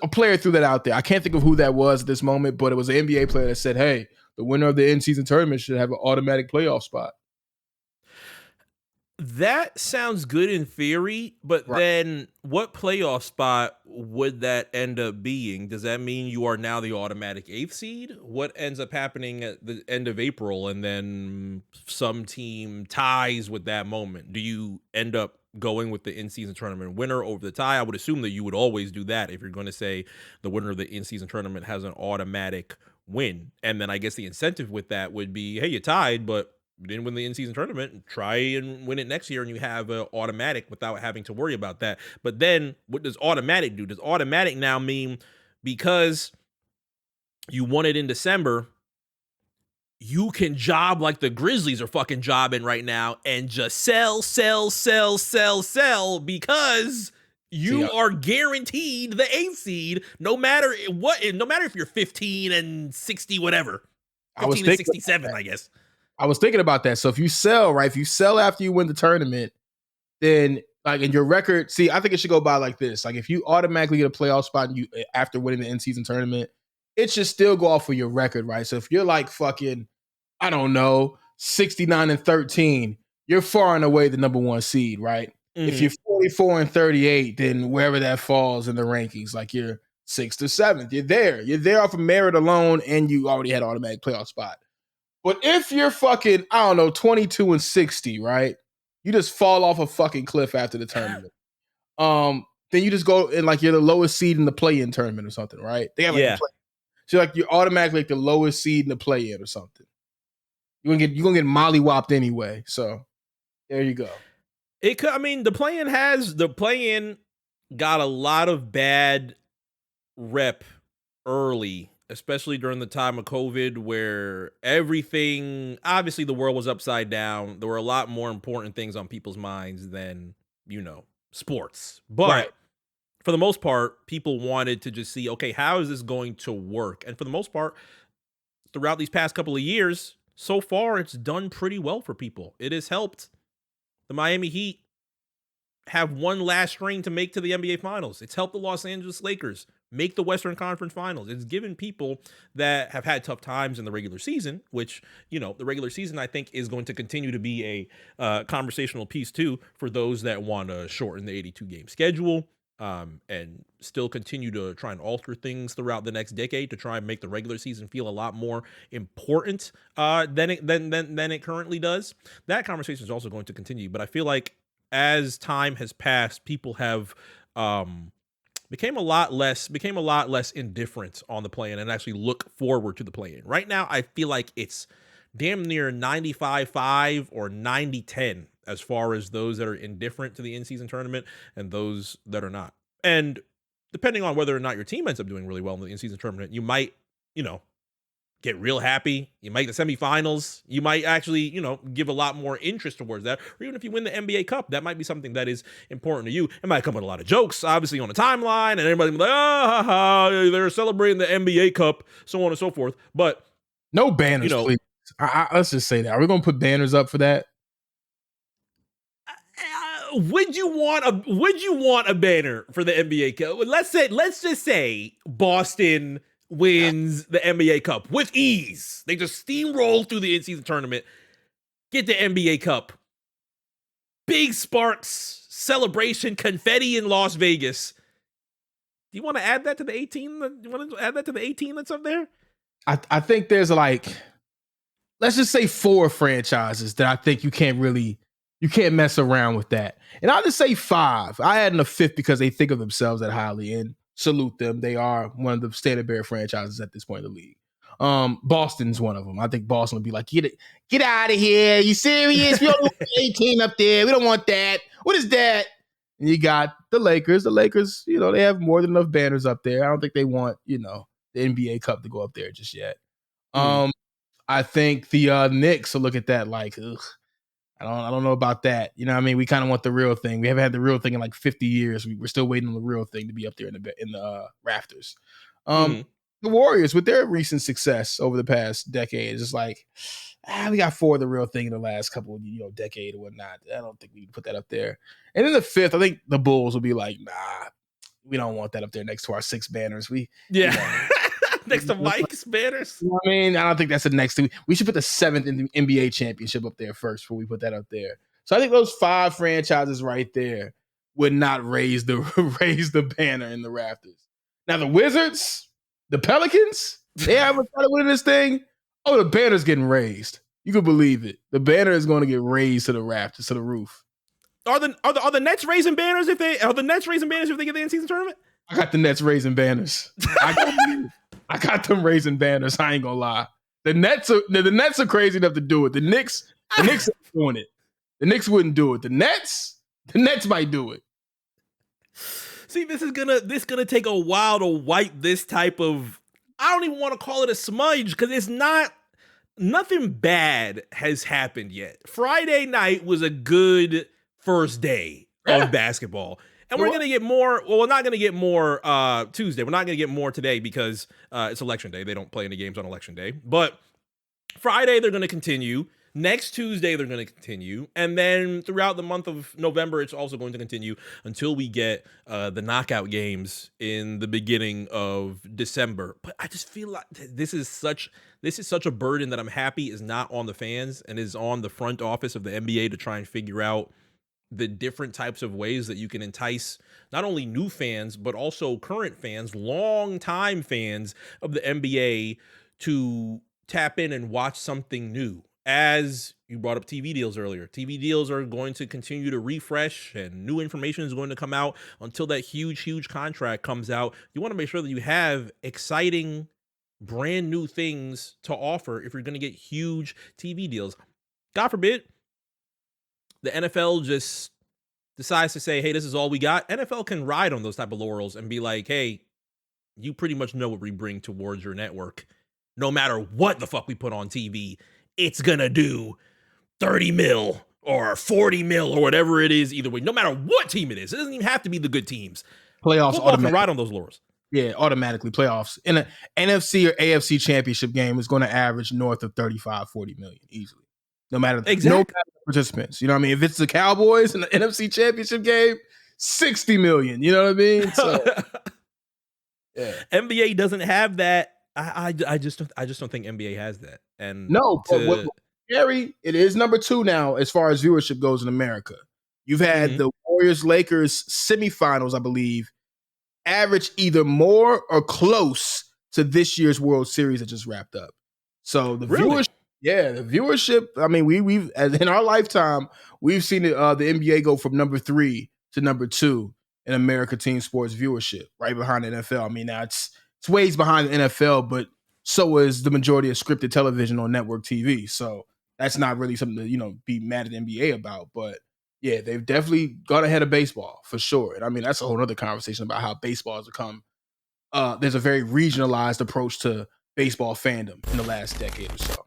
a player threw that out there. I can't think of who that was at this moment, but it was an NBA player that said, "Hey, the winner of the in-season tournament should have an automatic playoff spot." That sounds good in theory, but Right. then what playoff spot would that end up being? Does that mean you are now the automatic eighth seed? What ends up happening at the end of April and then some team ties with that moment? Do you end up going with the in-season tournament winner over the tie? I would assume that you would always do that if you're going to say the winner of the in-season tournament has an automatic win. And then I guess the incentive with that would be, hey, you tied, but you didn't win the in-season tournament, try and win it next year and you have an automatic without having to worry about that. But then what does automatic do? Does automatic now mean because you won it in December, you can job like the Grizzlies are fucking jobbing right now and just sell because you are guaranteed the eighth seed no matter what, no matter if you're 15 and 60, whatever. 15 and 67, I guess. I was thinking about that. So if you sell, right, if you sell after you win the tournament, then like in your record, see, I think it should go by like this. Like if you automatically get a playoff spot and you after winning the in-season tournament, it should still go off of your record, right? So if you're like fucking, I don't know, 69 and 13, you're far and away the number one seed, right? Mm-hmm. If you're 44 and 38, then wherever that falls in the rankings, like you're 6th or 7th, you're there. You're there off of merit alone, and you already had an automatic playoff spot. But if you're fucking, I don't know, 22 and 60, right? You just fall off a fucking cliff after the tournament. Then you just go and like you're the lowest seed in the play-in tournament or something, right? They have like so like you're automatically like the lowest seed in the play-in or something. You're gonna get mollywopped anyway. So there you go. It could, I mean, the play-in got a lot of bad rep early, especially during the time of COVID, where everything, obviously the world was upside down. There were a lot more important things on people's minds than, sports. But for the most part, people wanted to just see, okay, how is this going to work? And for the most part, throughout these past couple of years, so far, it's done pretty well for people. It has helped the Miami Heat have one last string to make to the NBA Finals. It's helped the Los Angeles Lakers make the Western Conference Finals. It's given people that have had tough times in the regular season, which, the regular season, I think, is going to continue to be a conversational piece, too, for those that want to shorten the 82-game schedule and still continue to try and alter things throughout the next decade to try and make the regular season feel a lot more important than it currently does. That conversation is also going to continue, but I feel like as time has passed, people have became a lot less indifferent on the play-in and actually look forward to the play-in. Right now, I feel like it's damn near 95-5 or 90-10 as far as those that are indifferent to the in-season tournament and those that are not. And depending on whether or not your team ends up doing really well in the in-season tournament, you might, get real happy. You make the semifinals. You might actually, give a lot more interest towards that. Or even if you win the NBA Cup, that might be something that is important to you. It might come with a lot of jokes, obviously, on the timeline, and everybody be like, they're celebrating the NBA Cup, so on and so forth. But no banners, please. Let's just say that. Are we going to put banners up for that? Would you want a banner for the NBA Cup? Let's just say Boston wins the NBA Cup with ease. They just steamroll through the in-season tournament, get the NBA Cup. Big sparks, celebration, confetti in Las Vegas. Do you want to add that to the 18? Do you want to add that to the 18 that's up there? I think there's like, let's just say 4 franchises that I think you can't mess around with that. And I'll just say 5. I add in a 5th because they think of themselves that highly and salute them. They are one of the standard bearer franchises at this point in the league. Boston's one of them. I think Boston would be like, get out of here. You serious? We don't want 18 up there. We don't want that. What is that? And you got the Lakers. The Lakers, they have more than enough banners up there. I don't think they want, the NBA Cup to go up there just yet. I think the Knicks will look at that like, ugh. I don't know about that. You know what I mean? We kind of want the real thing. We haven't had the real thing in like 50 years. We're still waiting on the real thing to be up there in the rafters. The Warriors, with their recent success over the past decade, it's just like, we got 4 of the real thing in the last couple of decade or whatnot. I don't think we can put that up there. And then the 5th, I think the Bulls will be like, nah, we don't want that up there next to our 6 banners. Yeah. Next to Mike's banners. You know what I mean, I don't think that's the next thing. We should put the 7th in the NBA championship up there first before we put that up there. So I think those 5 franchises right there would not raise the banner in the rafters. Now the Wizards, the Pelicans, they haven't started winning this thing. Oh, the banner's getting raised. You can believe it. The banner is going to get raised to the rafters, to the roof. Are the Nets raising banners if they get the in-season tournament? I got the Nets raising banners. I got them raising banners. I ain't gonna lie. The Nets are crazy enough to do it. The Knicks ain't doing it. The Knicks wouldn't do it. The Nets might do it. See, this gonna take a while to wipe this type of. I don't even want to call it a smudge because it's not. Nothing bad has happened yet. Friday night was a good first day of basketball. And we're going to get more. Well, we're not going to get more Tuesday. We're not going to get more today because it's election day. They don't play any games on election day. But Friday, they're going to continue. Next Tuesday, they're going to continue. And then throughout the month of November, it's also going to continue until we get the knockout games in the beginning of December. But I just feel like this is such a burden that I'm happy is not on the fans and is on the front office of the NBA to try and figure out the different types of ways that you can entice not only new fans, but also current fans, long-time fans of the NBA to tap in and watch something new. As you brought up TV deals earlier, TV deals are going to continue to refresh and new information is going to come out until that huge contract comes out. You want to make sure that you have exciting, brand new things to offer if you're going to get huge TV deals. God forbid, the NFL just decides to say, hey, this is all we got. NFL can ride on those type of laurels and be like, hey, you pretty much know what we bring towards your network. No matter what the fuck we put on TV, it's going to do 30 mil or 40 mil or whatever it is either way. No matter what team it is. It doesn't even have to be the good teams. Playoffs Football can ride on those laurels. Yeah, automatically playoffs. In an NFC or AFC championship game is going to average north of 35, 40 million easily. No matter participants. You know what I mean? If it's the Cowboys in the NFC championship game, 60 million. You know what I mean? So, yeah. NBA doesn't have that. I just don't think NBA has that. And no, Gary, it is number 2 now as far as viewership goes in America. You've had the Warriors-Lakers semifinals, I believe, average either more or close to this year's World Series that just wrapped up. So the viewership. I mean, we've in our lifetime we've seen the NBA go from number 3 to number 2 in America team sports viewership, right behind the NFL. I mean, now it's ways behind the NFL, but so is the majority of scripted television on network TV. So that's not really something to be mad at the NBA about. But yeah, they've definitely gone ahead of baseball for sure. And I mean, that's a whole other conversation about how baseball has become. There's a very regionalized approach to baseball fandom in the last decade or so.